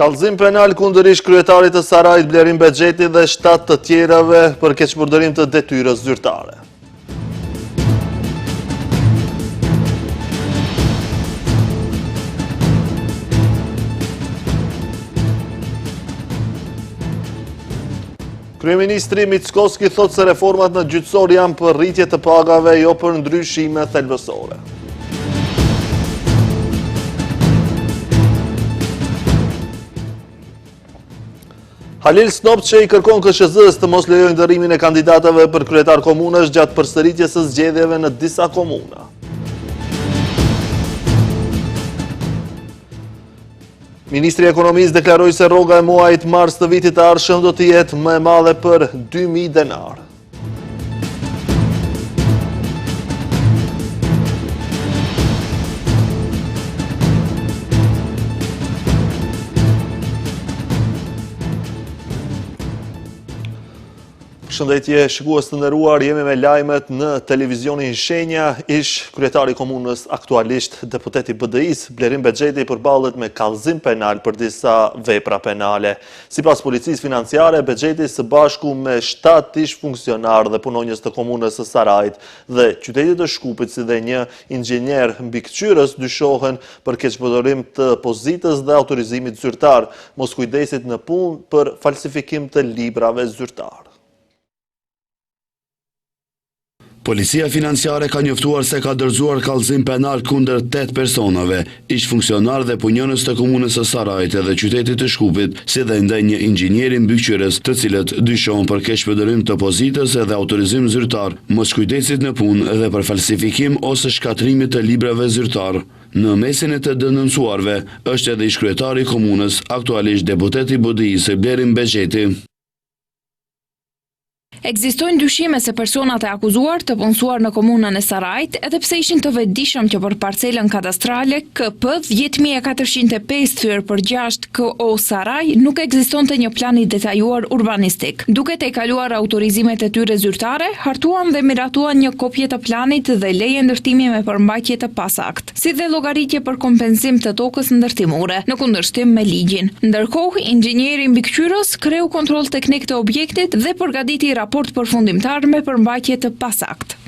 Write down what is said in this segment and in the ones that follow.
Kallëzim penal kundër ish kryetarit të Sarajit Blerim Bexheti dhe 7 të tjerave për keqpërdërim të detyrës zyrtare. Kryeministri Mickoski thot se reformat në gjyqësor janë për rritje të pagave, jo për ndryshime thelbësore. Halil Snopçe i kërkon KSZ-s të mos lejojnë ndërrimin e kandidatëve për kryetar komunësh gjatë përsëritjes së zgjedhjeve në disa komuna. Ministri i Ekonomisë deklaroi se rroga e muajit mars të vitit të ardhshëm do të jetë më e madhe për 2.000 denar. Shëndetje shikues të nderuar, jemi me lajmet në televizionin Shenja. Ish kryetari i komunës, aktualisht deputeti BDI-s, Blerim Bexheti përballet me kallëzim penal për disa vepra penale. Sipas policisë financiare, Bexheti së bashku me 7 ish funksionar dhe punonjës të komunës së Sarajit dhe qytetit të Shkupit, si dhe një inxhinier mbikëqyrës dyshohen për keqpërdërim të pozitës dhe autorizimit zyrtar, moskujdesit në punë për falsifikim të librave zyrtar. Policia financiare ka njoftuar se ka dorëzuar kallëzim penal kundër 8 personave, ish funksionar dhe punonjës të komunës së Sarajit dhe qytetit të Shkupit, si dhe ndaj një inxhinieri mbikëqyrës, të cilët dyshohen për keqpërdërim të pozitës dhe autorizim zyrtar, moskujdesit në punë dhe për falsifikim ose shkatrimit të librave zyrtar. Në mesin e të denoncuarve është edhe ish kryetari i komunës, aktualisht deputeti BDI-s Blerim Bexheti. Ekzistojnë dyshime se personat e akuzuar të punësuar në komunën e Sarajit, edhe pse ishin të vetëdijshëm që për parcelën kadastrale KP 10.405/6 KO Saraj nuk ekzistonte një plan i detajuar urbanistik. Duke të kaluar autorizimet e tyre zyrtare, hartuan dhe miratuan një kopje të planit dhe leje ndërtimi me përmbajtje të pasakt, si dhe llogaritje për kompenzim të tokës ndërtimore, në kundërshtim me ligjin. Ndërkohë, inxhinieri mbikëqyrës kreu kontroll teknik të objektit dhe përgatiti raport përfundimtar me përmbajtje të pasakt.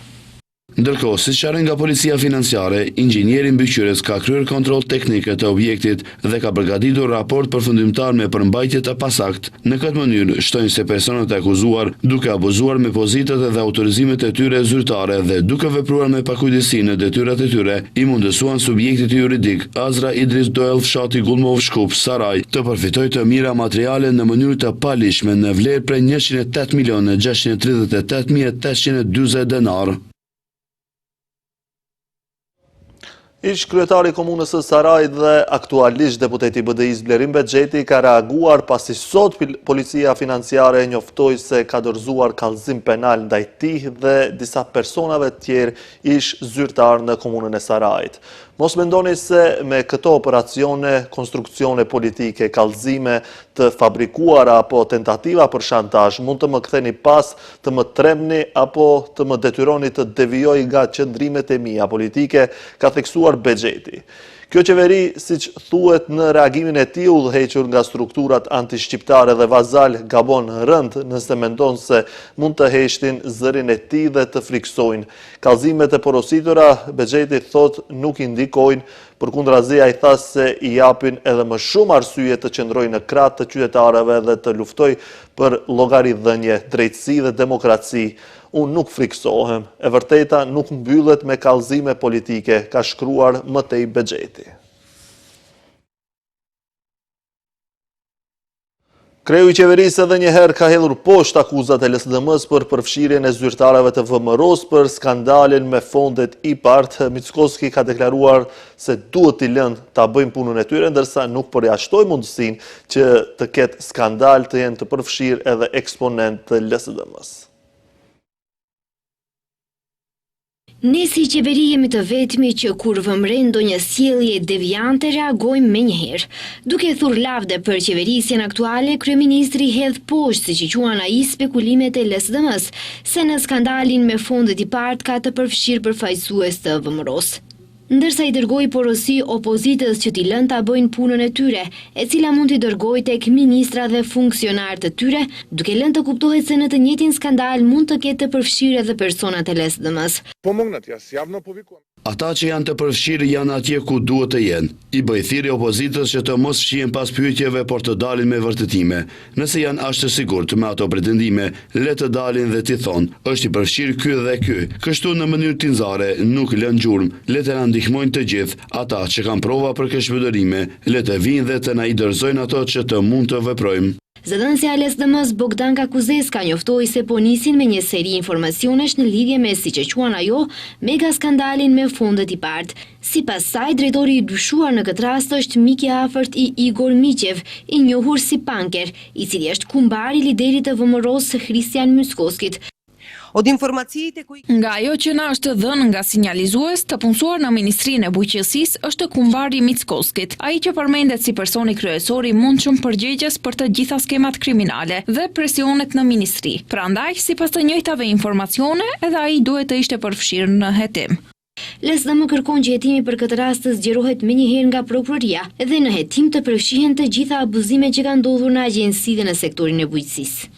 Ndërkohë, siç qarën nga policia financiare, inxhinieri mbikëqyrës ka kryer kontroll teknike të objektit dhe ka përgatitur raport përfundimtar me përmbajtje të pasakt. Në këtë mënyrë, shtojnë se personat e akuzuar, duke abuzuar me pozitat dhe autorizimet e tyre zyrtare dhe duke vepruar me pakujdesi në detyrat e tyre, i mundësuan subjektit juridik Azra Idris Doel fshati Gullmov Shkup Saraj të përfitojë të mira materiale në mënyrë të palishme në vlerë prej 108.638.840 denar. Ish kryetari i komunës së Sarajit dhe aktualisht deputeti BDI-s Blerim Bexheti ka reaguar pasi sot policia financiare njoftoi se ka dorëzuar kallëzim penal ndaj tij dhe disa personave tjerë ish zyrtar në komunën e Sarajit. Mos mendoni se me këto operacione, konstruksione politike, kallëzime të fabrikuara apo tentativa për shantazh mund të më ktheni pas, të më tremni apo të më detyroni të devijoj nga qëndrimet e mia politike, ka theksuar Bexheti. Kjo qeveri, siç thuhet në reagimin e tij udhëhequr nga strukturat antishqiptare dhe vazal, gabon rënd nëse mendon se mund të heshtin zërin e tij dhe të friksojnë. Kallëzimet e porositura, Bexheti thot, nuk indikojnë, përkundrazi ai tha se i japin edhe më shumë arsye të qëndrojnë në krah të qytetarëve dhe të luftojë për llogaridhënie, drejtësi dhe demokraci. Unë nuk friksohem, e vërteta nuk mbyllet me kallëzime politike, ka shkruar më tej Bexheti. Kreu i qeverisë edhe njëherë ka hedhur poshtë akuzat e LSDM-s për përfshirjen e zyrtarëve të VMRO-s për skandalin me fondet IPART. Mickoski ka deklaruar se duhet t'i lënë ta bëjnë punën e tyre, ndërsa nuk përjashtoi mundësinë që të ketë skandal të jenë të përfshirë edhe eksponent të LSDM-s. Ne si qeveri jemi të vetmi që kur vëmren ndonjë sjellje deviante reagojmë menjëherë. Duke thurë lavde për qeverisjen aktuale, kryeministri hedh poshtë, siç i quan ai, spekulimet e LSDM-s se në skandalin me fondet IPART ka të përfshirë përfaqësues të VMRO-s. ndërsa i dërgoi porosi opozitës që t'i lënë ta bëjnë punën e tyre, e cila mund t'i dërgojë tek ministra dhe funksionarë të tyre, duke lënë të kuptohet se në të njëjtin skandal mund të ketë të përfshirë edhe personat e LSDM-s. Ata që janë të përfshirë janë atje ku duhet të jenë. I bëj thirrje opozitës që të mos fshihen pas pyetjeve, por të dalin me vërtetime. Nëse janë aq të sigurt me ato pretendime, le të dalin dhe t'i thonë, është i përfshirë ky dhe ky. Kështu në mënyrë tinzare, nuk lën gjurmë, le të na ndihmojnë të gjithë. Ata që kanë prova për këshillëdorime, le të vinë dhe të na i dorëzojnë ato që të mund të veprojmë. Zëdhënësja e LSDM-s Bogdanka Kuzeska njoftoi se po nisin me një seri informacionesh në lidhje me, siç e quan ajo, mega skandalin me fondet i partë. Sipas saj, drejtori i dyshuar në këtë rast është mik i afërt i Igor Miqev, i njohur si Panker, i cili është kumbar i liderit të VMRO-s Christian Myskoskit. Nga ajo që na është dhënë nga sinjalizues, të punësuar në Ministrinë e Bujqësisë është kumbari Myskoskit, ai që përmendet si personi kryesor i mundshëm përgjegjës për të gjitha skemat kriminale dhe presionet në ministri. Prandaj, sipas të njëjtave informacione, edhe ai duhet të ishte përfshirë në hetim. LSDM kërkon që hetimi për këtë rast të zgjerohet menjëherë nga prokuroria dhe në hetim të përfshihen të gjitha abuzimet që kanë ndodhur në agjenci dhe në sektorin e bujqësisë.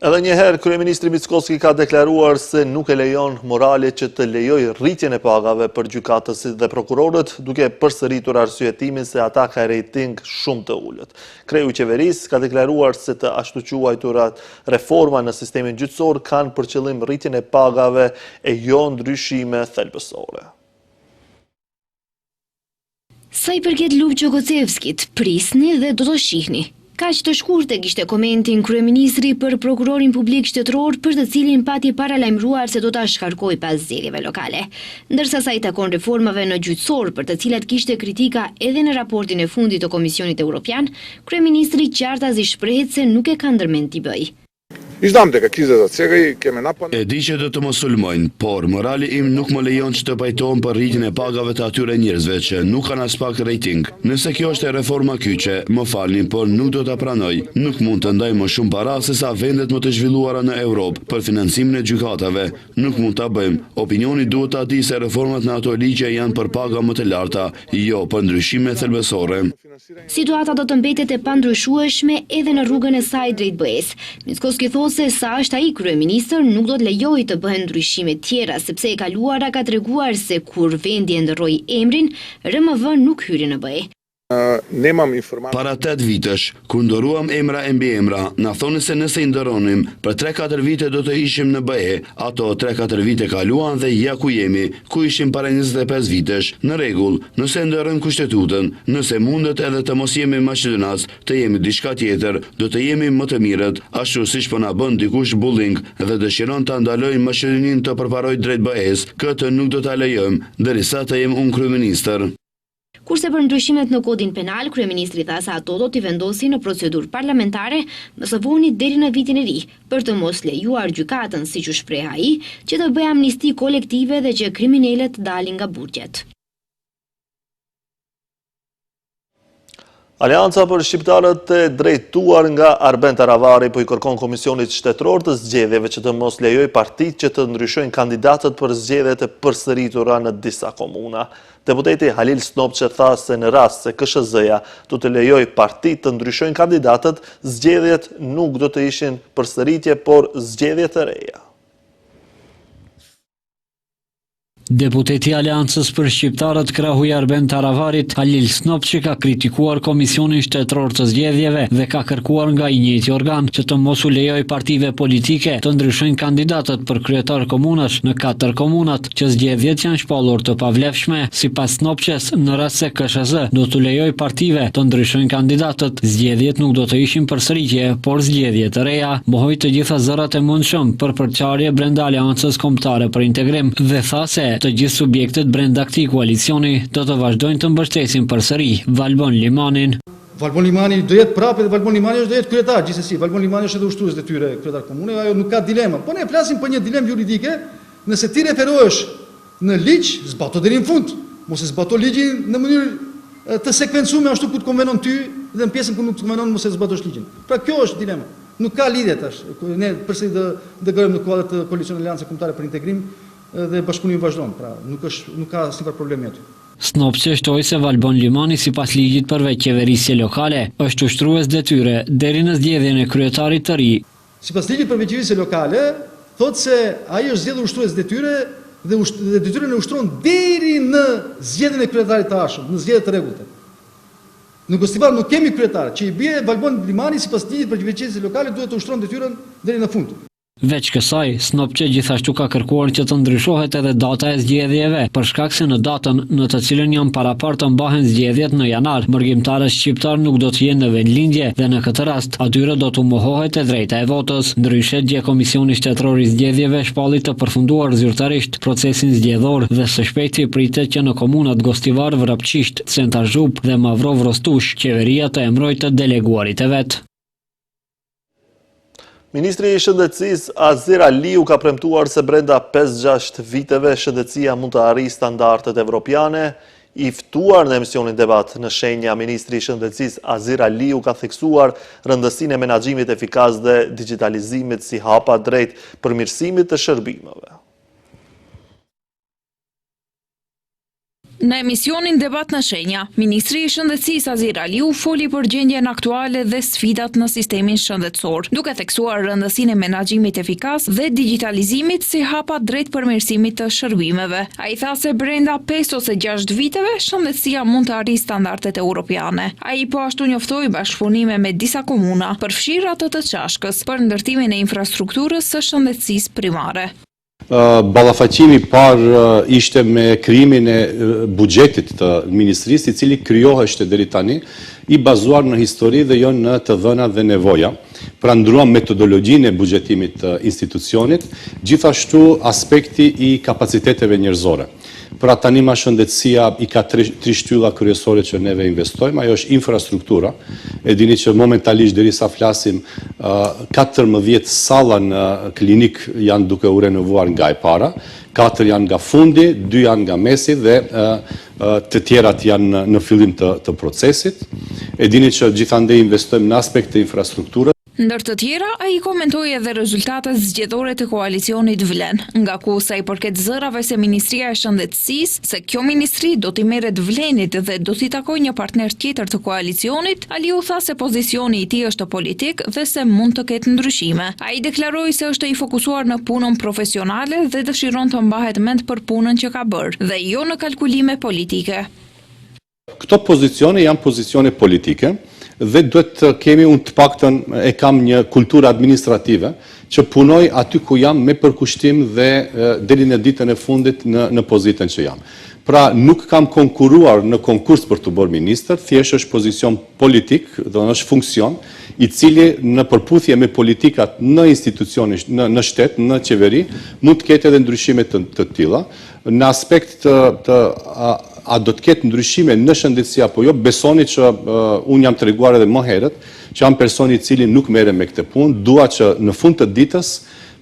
Edhe njëherë, kryeministri Myskoski ka deklaruar se nuk e lejon morale që të lejoj rritjen e pagave për gjykatësit dhe prokurorët, duke përsëritur arsyetimin se ata ka rejting shumë të ullët. Kreu i qeverisë ka deklaruar se të ashtu quajturat reforma në sistemin gjyqësor kanë për qëllim rritjen e pagave e jo ndryshime thelbësore. Sa i përket Luf Gjogocevskit, prisni dhe do të shihni. Kaq të shkurtë kishte komentin kryeministri për prokurorin publik shtetëror, për të cilin pati paralajmëruar se do ta shkarkojë pas zgjedhjeve lokale. Ndërsa sa i takon reformave në gjyqësor, për të cilat kishte kritika edhe në raportin e fundit të Komisionit Evropian, kryeministri qartazi shprehet se nuk e ka ndërmend t'i bëjë. E di që do të mos sulmojnë, por morali im nuk më lejon që të pajtohem për rritjen e pagave të atyre njerëzve që nuk kanë as pak rating. Nëse kjo është e reforma kyçe, më falni, por nuk do ta pranoj. Nuk mund të ndaj më shumë para se sa vendet më të zhvilluara në Europë për financimin e gjykatave. Nuk mund ta bëjmë. Opinioni duhet ta di se reformat në ato ligje janë për paga më të larta, jo për ndryshime thelbësore. Situata do të mbetet e pandryshueshme edhe në rrugën e saj drejt BE-s. Myskoski thosë se sa është ai kryeministër nuk do të lejojë të bëhen ndryshime tjera, sepse e kaluara ka treguar se kur vendi e ndërroi emrin, RMV nuk hyri në BE. Para 8 vitesh, kur ndëruam emra e mbi emra, na thonë se nëse i ndëronim, për 3-4 vite do të ishim në BE. Ato 3-4 vite kaluan dhe ja ku jemi, ku ishim para 25 vitesh. Në rregull, nëse ndërrojmë kushtetutën, nëse mundet edhe të mos jemi maqedonas, të jemi diçka tjetër, do të jemi më të mirët, ashtu siç po na bën dikush bullying dhe dëshiron ta ndalojë Maqedoninë të përparojë drejt BE-s, këtë nuk do ta lejojmë, derisa të jem unë kryeministër. Kurse për ndryshimet në kodin penal, kryeministri tha se ato do t'i vendosin në procedurë parlamentare më së voni deri në vitin e ri, për të mos lejuar gjykatën, siç u shpreh ai, që të bëjë amnisti kolektive dhe që kriminalët dalin nga burgjet. Alianca për shqiptarët e drejtuar nga Arben Taravari po i kërkon Komisionit Shtetëror të Zgjedhjeve që të mos lejoj partitë që të ndryshojnë kandidatët për zgjedhjet e përsëritura në disa komuna. Deputeti Halil Snopçe tha se në rast se KSZ-ja do të lejoj partitë të ndryshojnë kandidatët, zgjedhjet nuk do të ishin përsëritje, por zgjedhje të reja. Deputeti Aleancës për Shqiptarët krahu i Arben Taravarit, Halil Snopçi, ka kritikuar Komisionin Shtetëror të Zgjedhjeve dhe ka kërkuar nga i njëjti organ që të mos u lejoj partive politike të ndryshojnë kandidatët për kryetar komunash në 4 komunat që zgjedhjet janë shpallur të pavlefshme. Sipas Snopçes, në rast se KSZ do të lejoj partive të ndryshojnë kandidatët, zgjedhjet nuk do të ishin përsëritje, por zgjedhje të reja. Mohoi të gjitha zërat e mundshëm për përçarje brenda Aleancës Kombëtare për Integrim dhe tha se të gjithë subjektet brenda këtij koalicioni do të vazhdojnë të mbështesin përsëri Valbon Limanin. Valbon Limani do jetë prapë dhe Valbon Limani është do jetë kryetar gjithsesi. Valbon Limani është edhe ushtrues detyre kryetar komune, ajo nuk ka dilema. Po ne flasim për një dilemë juridike, nëse ti referohesh në ligj, zbato deri në fund. Mos e zbato ligjin në mënyrë të sekvencuar ashtu ku të konvenon ty dhe në pjesën ku nuk të konvenon mos e zbatosh ligjin. Pra kjo është dilema. Nuk ka lidhje tash. Ne përsëri do gërëm në kuadër të koalicionit Aleancë Kombëtare për Integrim. dhe bashkëpunimi vazhdon, pra nuk ka asnjë problem aty. Snopçe shtoi se Valbon Limani sipas ligjit përveç qeverisje lokale është ushtrues detyre deri në zgjedhjen e kryetarit të ri. Sipas ligjit për qeverisje lokale, thotë se ai është zgjedhur ushtrues detyre dhe detyrën e ushtron deri në zgjedhjen e kryetarit të ardhshëm, në zgjedhje të rregullta. Në Gostivar nuk kemi kryetar, që i bie Valbon Limani sipas ligjit për qeverisje lokale duhet të ushtron detyrën deri në fund. Veç kësaj, Snopçe gjithashtu ka kërkuar që të ndryshohet edhe data e zgjedhjeve, për shkak se në datën në të cilën janë parapar të mbahen zgjedhjet në janar, mërgjimtarët shqiptar nuk do të jenë në vendlindje dhe në këtë rast atyre do të mohohet e drejta e votës. Ndryshe, gje Komisioni Shtetëror i Zgjedhjeve shpalli të përfunduar zyrtarisht procesin zgjedhor dhe së shpejti pritet që në komunat Gostivar, Vrapçisht, Centa Zhup dhe Mavrov Rostush, qeveria të emrojë të deleguarit e vet. Ministri i Shëndetësisë Azir Aliu ka premtuar se brenda 5-6 viteve shëndetësia mund të arrijë standardet evropiane. I ftuar në emisionin debat në shenja, Ministri i Shëndetësisë Azir Aliu ka theksuar rëndësinë e menaxhimit efikas dhe digitalizimit si hapa drejt përmirësimit të shërbimeve. Në emisionin debat në shenja, Ministri i Shëndetësisë Azir Aliu foli për gjendjen aktuale dhe sfidat në sistemin shëndetësor, duke theksuar rëndësinë e menaxhimit efikas dhe digitalizimit si hapa drejt përmirësimit të shërbimeve. Ai tha se brenda 5 ose 6 viteve shëndetësia mund të arrijë standardet europiane. Ai po ashtu njoftoi bashkëpunime me disa komuna, përfshirë atë të Çashkës, për ndërtimin e infrastrukturës së shëndetësisë primare. Ballafaqimi i parë ishte me krijimin e buxhetit të ministrisë, i cili krijoheshte deri tani i bazuar në histori dhe jo në të dhënat dhe nevoja. Pra ndruam metodologjinë e buxhetimit të institucionit, gjithashtu aspekti i kapaciteteve njerëzore. Pra tani ma shëndetësia i ka tri shtylla kryesore që neve investojmë, ajo është infrastruktura. E dini që momentalisht derisa flasim 14 salla në klinik janë duke u renovuar nga e para, 4 janë nga fundi, 2 janë nga mesi dhe të tjerat janë në fillim të procesit. E dini që gjithandej investojmë në aspekt të infrastrukturës. Ndër të tjera, ai komentoi edhe rezultatet zgjedhore të koalicionit Vlen, nga ku sa i përket zërave se Ministria e Shëndetësisë, se kjo ministri do t'i merret Vlenit dhe do t'i takojë një partner tjetër të koalicionit, Aliu tha se pozicioni i tij është politik dhe se mund të ketë ndryshime. Ai deklaroi se është i fokusuar në punën profesionale dhe dëshiron të mbahet mend për punën që ka bërë dhe jo në kalkulime politike. Këto pozicione janë pozicione politike dhe duhet të kemi unë të paktën e kam një kulturë administrative që punoj aty ku jam me përkushtim dhe deri në ditën e fundit në pozitën që jam. Pra nuk kam konkuruar në konkurs për të bërë ministër, thjesht është pozicion politik dhe është funksion i cili në përputhje me politikat në institucione, në shtet, në qeveri, mund të ketë edhe ndryshime të tilla. Në aspekt a do të ketë ndryshime në shëndetësi apo jo, besoni që unë jam treguar edhe më herët, që jam personi i cili nuk merrem me këtë punë, dua që në fund të ditës,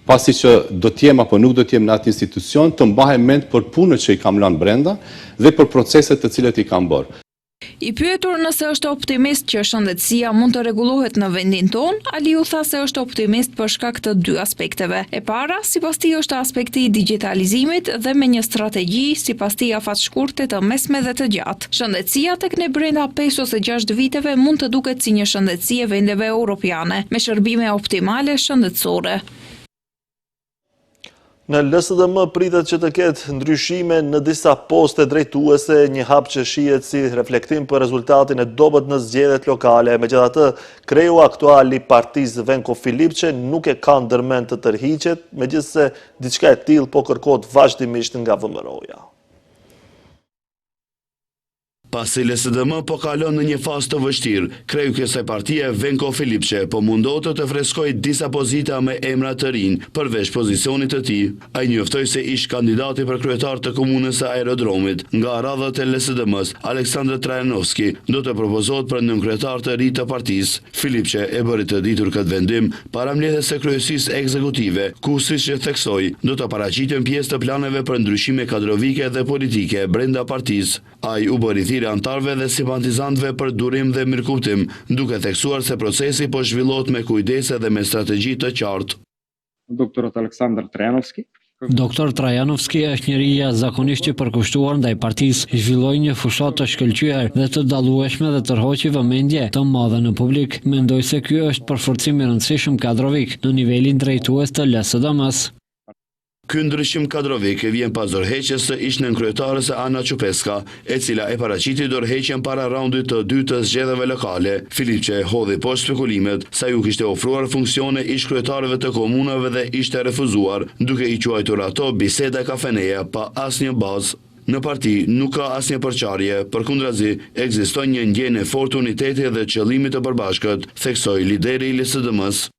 pasi që do t'jem apo nuk do t'jem në atë institucion, të mbahem mend për punët që i kam lënë brenda dhe për proceset të cilët i kam bërë. I pyetur nëse është optimist që shëndetësia mund të rregullohet në vendin ton, Aliu tha se është optimist për shkak të dy aspekteve. E para, sipas tij është aspekti i digitalizimit dhe me një strategji sipas tij afatshkurte të mesme dhe të gjatë. Shëndetësia tek ne brenda 5 ose 6 viteve mund të duket si një shëndetësi e vendeve europiane, me shërbime optimale shëndetësore. Në LSDM pritet që të ketë ndryshime në disa poste drejtuese, një hap që shihet si reflektim për rezultatin e dobët në zgjedhjet lokale. Megjithatë, kreu aktual i partisë Venko Filipçe nuk e ka ndërmend të tërhiqet, megjithse diçka e tillë po kërkohet vazhdimisht nga VMRO-ja. Pasi LSDM po kalon në një fazë të vështirë, kreu kësaj partie Venko Filipçe po mundohet të freskojë disa pozita me emra të rinj përveç pozicionit të tij. Ai njoftoi se ish kandidati për kryetar të komunës së Aerodromit nga radhët e LSDM-s, Aleksandr Trajanovski, do të propozohet për nënkryetar të ri të partisë. Filipçe e bëri të ditur këtë vendim para mbledhjes së kryesisë ekzekutive, ku siç e theksoi, do të paraqiten pjesë të planeve për ndryshime kadrovike dhe politike brenda partisë. Ai u bëri antarëve dhe simpatizantëve për durim dhe mirëkuptim, duke theksuar se procesi po zhvillohet me kujdese dhe me strategji të qartë. Doktorat Aleksandr Trajanovski, Doktor Trajanovski është njeri zakonisht i përkushtuar ndaj partisë, zhvilloi një fushat të shkëlqyer dhe të dallueshme dhe tërhoqi vëmendje të madhe në publik. Mendoj se ky është përforcim i rëndësishëm kadrovik në nivelin drejtues të LSDM-s. Ky ndryshim kadrovik vjen pas dorëheqjes së ish-nënkryetares Ana Qupeska, e cila e paraqiti dorëheqjen para raundit të dytë të zgjedhjeve lokale. Filipçe hodhi poshtë spekulimet sa ju kishte ofruar funksione ish-kryetarëve të komunave dhe ishte refuzuar, duke i quajtur ato biseda kafeneja pa asnjë bazë. Në parti nuk ka asnjë përçarje, përkundrazi ekziston një ndjenjë fort uniteti dhe qëllimi të përbashkët, theksoi lideri i LSDM-s.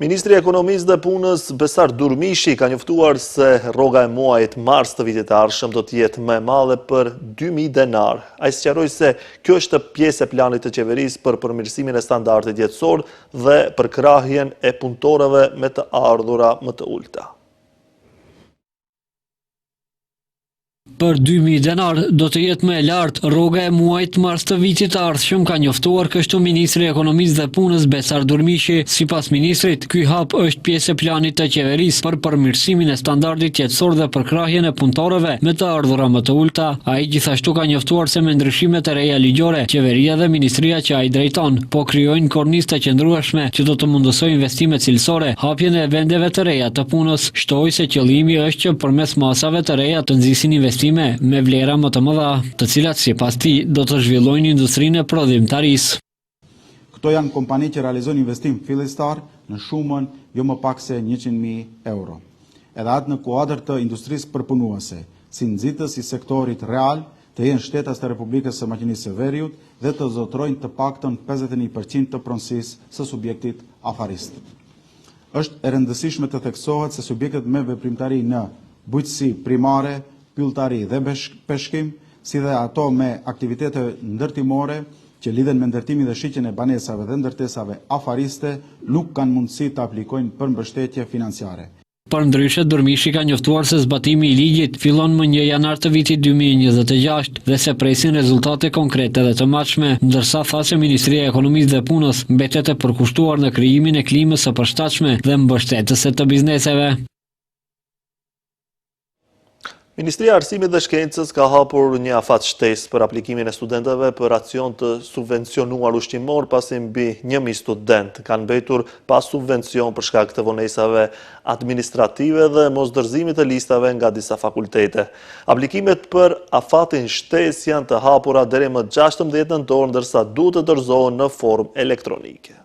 Ministri i Ekonomisë dhe Punës Besar Durmishi ka njoftuar se rroga e muajit mars të vitit të ardhshëm do të jetë më e madhe për 2.000 denar. Ai sqaroi se kjo është pjesë e planit të qeverisë për përmirësimin e standardit jetësor dhe për krahjen e punëtorëve me të ardhura më të ulta. Për 2.000 denar do të jetë më e lartë rroga e muajit mars të vitit të ardhshëm, ka njoftuar kështu ministri i Ekonomisë dhe Punës Besar Durmishi. Sipas ministrit, ky hap është pjesë e planit të qeverisë për përmirësimin e standardit jetësor dhe për krahjen e punëtorëve me të ardhura më të ulta. Ai gjithashtu ka njoftuar se me ndryshimet e reja ligjore, qeveria dhe ministria që ai drejton po krijojnë kornizë të qëndrueshme që do të mundësojë investime cilësore, hapjen e vendeve të reja të punës. Shtoi se qëllimi është që përmes masave të reja të nxisin investime me vlera më të mëdha, të cilat sipas tij do të zhvillojnë industrinë e prodhimtarisë. Këto janë kompani që realizojnë investim fillistar në shumën jo më pak se 100.000 euro. Edhe atë në kuadër të industrisë përpunuese, si nxitës i sektorit real, të jenë shtetas të Republikës së Maqedonisë së Veriut dhe të zotrojnë të paktën 51% të pronësisë së subjektit afarist. Është e rëndësishme të theksohet se subjektet me veprimtari në bujqësi primare, pylltari dhe peshkim, si dhe ato me aktivitete ndërtimore që lidhen me ndërtimin dhe shitjen e banesave dhe ndërtesave afariste, nuk kanë mundësi të aplikojnë për mbështetje financiare. Përndryshe, Durmishi ka njoftuar se zbatimi i ligjit fillon më 1 janar të vitit 2026 dhe se presin rezultate konkrete dhe të matshme, ndërsa tha se Ministria e Ekonomisë dhe Punës mbetet e përkushtuar në krijimin e klimës së përshtatshme dhe mbështetëse të bizneseve. Ministria e Arsimit dhe Shkencës ka hapur një afat shtesë për aplikimin e studentëve për racion të subvencionuar ushqimor, pasi mbi 1.000 student kanë mbetur pa subvencion për shkak të vonesave administrative dhe mosdërzimit të listave nga disa fakultete. Aplikimet për afatin shtesë janë të hapura deri më 16 nëntor, ndërsa duhet të dorëzohen në formë elektronike.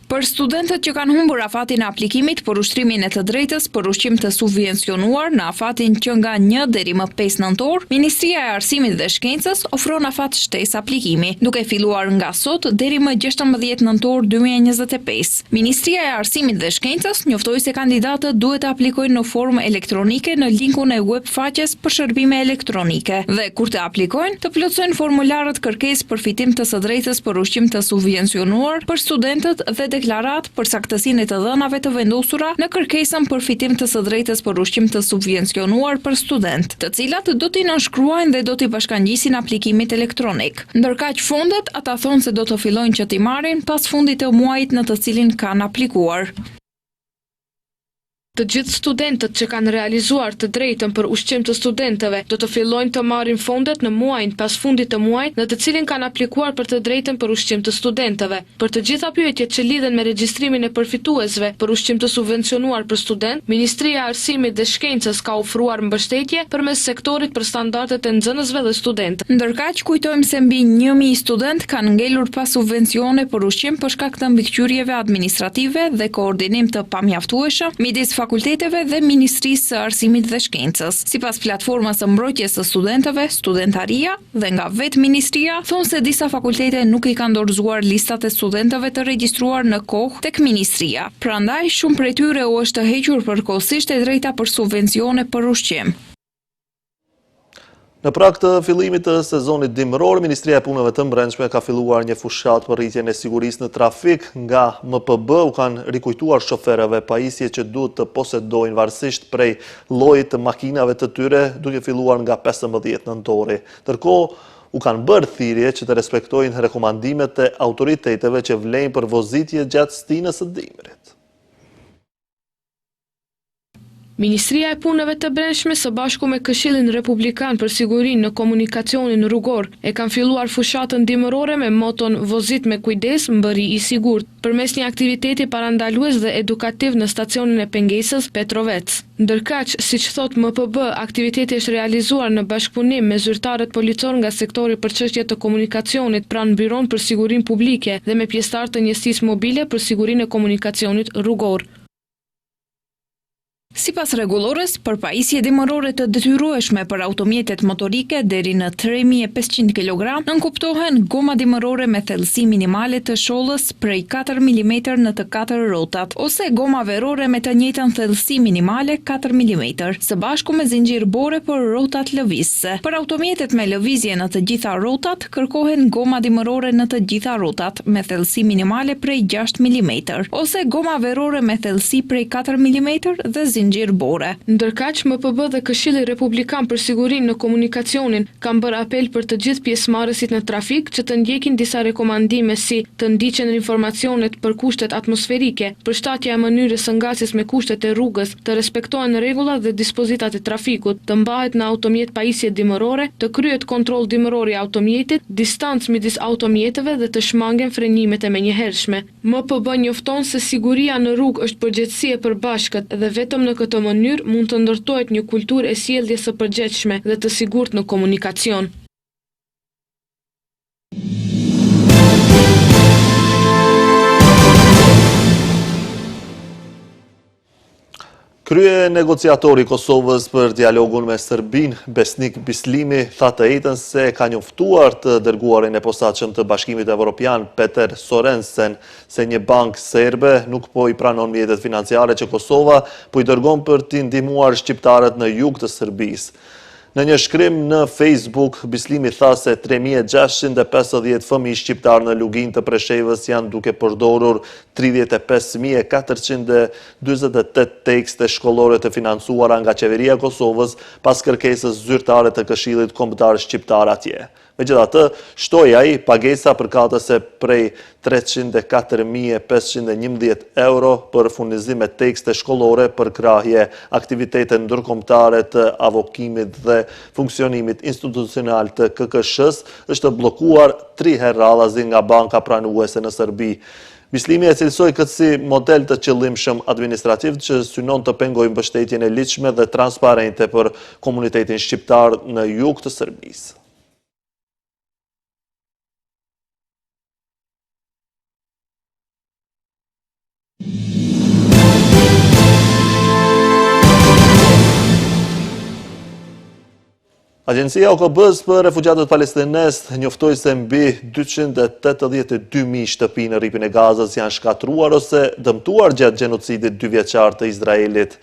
Për studentët që kanë humbur afatin e aplikimit për ushtrimin e të drejtës për ushqim të subvencionuar në afatin që nga 1 deri më 5 nëntor, Ministria e Arsimit dhe Shkencës ofron afat shtesë aplikimi, duke filluar nga sot deri më 16 nëntor 2025. Ministria e Arsimit dhe Shkencës njoftoi se kandidatët duhet të aplikojnë në formë elektronike në linkun e web faqes për shërbime elektronike dhe kur të aplikojnë të plotësojnë formularët kërkesë për fitim të së drejtës për ushqim të subvencionuar për studentët dhe deklarat për saktësinë e të dhënave të vendosura në kërkesën për fitim të së drejtës për ushqim të subvencionuar për student, të cilat do t'i nënshkruajnë dhe do t'i bashkangjisin aplikimit elektronik. Ndërkaq fondet ata thonë se do të fillojnë që t'i marrin pas fundit të muajit në të cilin kanë aplikuar. Të gjithë studentët që kanë realizuar të drejtën për ushqim të studentëve do të fillojnë të marrin fondet në muajin pas fundit të muajit në të cilin kanë aplikuar për të drejtën për ushqim të studentëve. Për të gjitha pyetjet që lidhen me regjistrimin e përfituesve për ushqim të subvencionuar për student, Ministria e Arsimit dhe Shkencës ka ofruar mbështetje përmes sektorit për standardet e nxënësve dhe studentëve. Ndërkaq kujtojmë se mbi 1.000 student kanë ngelur pa subvencione për ushqim për shkak të mbikëqyrjeve administrative dhe koordinim të pamjaftueshëm midis fakulteteve dhe Ministrisë së Arsimit dhe Shkencës. Sipas platformës së mbrojtjes së studentëve, Studentaria dhe nga vetë Ministria thonë se disa fakultete nuk i kanë dorëzuar listat e studentëve të regjistruar në kohë tek Ministria. Prandaj shumë prej tyre u është hequr përkohësisht e drejta për subvencione për ushqim. Në prag të fillimit të sezonit dimror, Ministria e Punëve të Brendshme ka filluar një fushat për rritjen e sigurisë në trafik. Nga MPB u kanë rikujtuar shoferëve pajisje që duhet të posedojnë varësisht prej llojit të makinave të tyre, duke filluar nga 15 nëntori. Ndërkohë, u kanë bërë thirrje që të respektojnë rekomandimet e autoriteteve që vlejnë për vozitje gjatë stinës së dimrit. Ministria e Punëve të Brendshme së bashku me Këshillin Republikan për Sigurinë në Komunikacionin Rrugor e kanë filluar fushatën dimërore me moton Vozit me kujdes, mbëri i sigurt, përmes një aktiviteti parandalues dhe edukativ në stacionin e pengesës Petrovec. Ndërkaq, siç thot MPB, aktiviteti është realizuar në bashkëpunim me zyrtarët policor nga sektori për çështje të komunikacionit pranë Byron për Sigurinë Publike dhe me pjesëtar të njësisë mobile për sigurinë e komunikacionit rrugor. Sipas rregullores, përpajisje dimërore të detyrueshme për automjetet motorike deri në 3500 kg nënkuptohen goma dimërore me thellësi minimale të shollës prej 4 mm në të 4 rrotat, ose goma verore me të njëjtën thellësi minimale 4 mm, së bashku me zinxhir bore për rrotat lëvizëse. Për automjetet me lëvizje në të gjitha rrotat, kërkohen goma dimërore në të gjitha rrotat me thellësi minimale prej 6 mm, ose goma verore me thellësi prej 4 mm dhe zinxhir bore. Ndërkaq, MPB dhe Këshilli Republikan për Sigurinë në Komunikacionin kanë bërë apel për të gjithë pjesëmarrësit në trafik që të ndjekin disa rekomandime si të ndiqen informacionet për kushtet atmosferike, përshtatja e mënyrës së ngasjes me kushtet e rrugës, të respektohen rregullat dhe dispozitat e trafikut, të mbahet në automjet pajisje dimërore, të kryhet kontroll dimëror i automjetit, distancë midis automjeteve dhe të shmangen frenimet e menjëhershme. MPB njofton se siguria në rrugë është përgjegjësi e përbashkët dhe vetëm në këtë mënyrë mund të ndërtohet një kulturë e sjelljes së përgjithshme dhe të sigurt në komunikacion. Krye negociatori i Kosovës për dialogun me Serbinë, Besnik Bislimi, tha të njëjtën se ka njoftuar të dërguarin e posaçëm të Bashkimit Evropian, Peter Sorensen, se një bankë serbe nuk po i pranon mjetet financiare që Kosova po i dërgon për t'i ndihmuar shqiptarët në jug të Serbisë. Në një shkrim në Facebook, Bislimi tha se 3650 fëmijë shqiptar në Lugin të Preshevës janë duke përdorur 35428 tekste shkollore të financuara nga qeveria e Kosovës pas kërkesës zyrtare të Këshillit Kombëtar Shqiptar atje. Megjithatë, shtoi ai pagesa përkatëse prej 304.511 euro për furnizim me tekste shkollore për krahje aktivitete ndërkombëtare të avokimit dhe funksionimit institucional të KKSH-s është bllokuar 3 herë radhazi nga banka pranuese në Serbi. Bislimi e cilësoi këtë si model të qëllimshëm administrativ që synon të pengojë mbështetjen e ligjshme dhe transparente për komunitetin shqiptar në jug të Serbisë. Agjencia OKB-s për refugjatët palestinez njoftoi se mbi 282.000 shtëpi në rripin e Gazës janë shkatruar ose dëmtuar gjatë gjenocidit 2 vjeçar të Izraelit.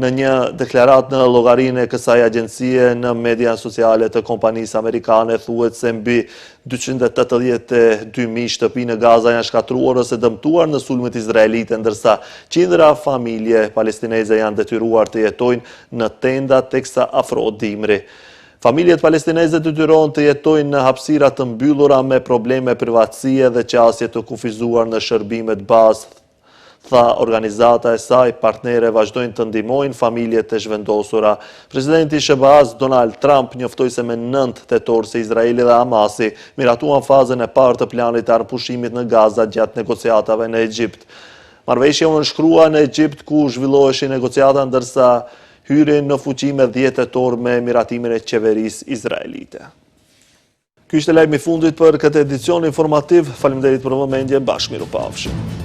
Në një deklaratë në llogarinë e kësaj agjencie në media sociale të kompanisë amerikane thuhet se mbi 282.000 shtëpi në Gaza janë shkatruar ose dëmtuar në sulmet izraelite, ndërsa qindra familje palestineze janë detyruar të jetojnë në tenda teksa afrohet dimri. Familjet palestineze detyrohen të jetojnë në hapësira të mbyllura me probleme privatësie dhe qasje të kufizuar në shërbimet bazë. Tha organizata e saj, partnere vazhdojnë të ndihmojnë familjet e zhvendosura. Presidenti SBA-s Donald Trump njoftoi se me 9 tetor se Izraeli dhe Hamasi miratuan fazën e parë të planit të arpushimit në Gaza gjatë negociatave në Egjipt. Marrëveshja u nënshkrua në Egjipt ku zhvilloheshin negociata ndërsa hyrin në fuqi me 10 tetor me miratimin e qeverisë izraelite. Ky ishte lajmi i fundit për këtë edicion informativ. Faleminderit për vëmendje, bashkë miru pafshim.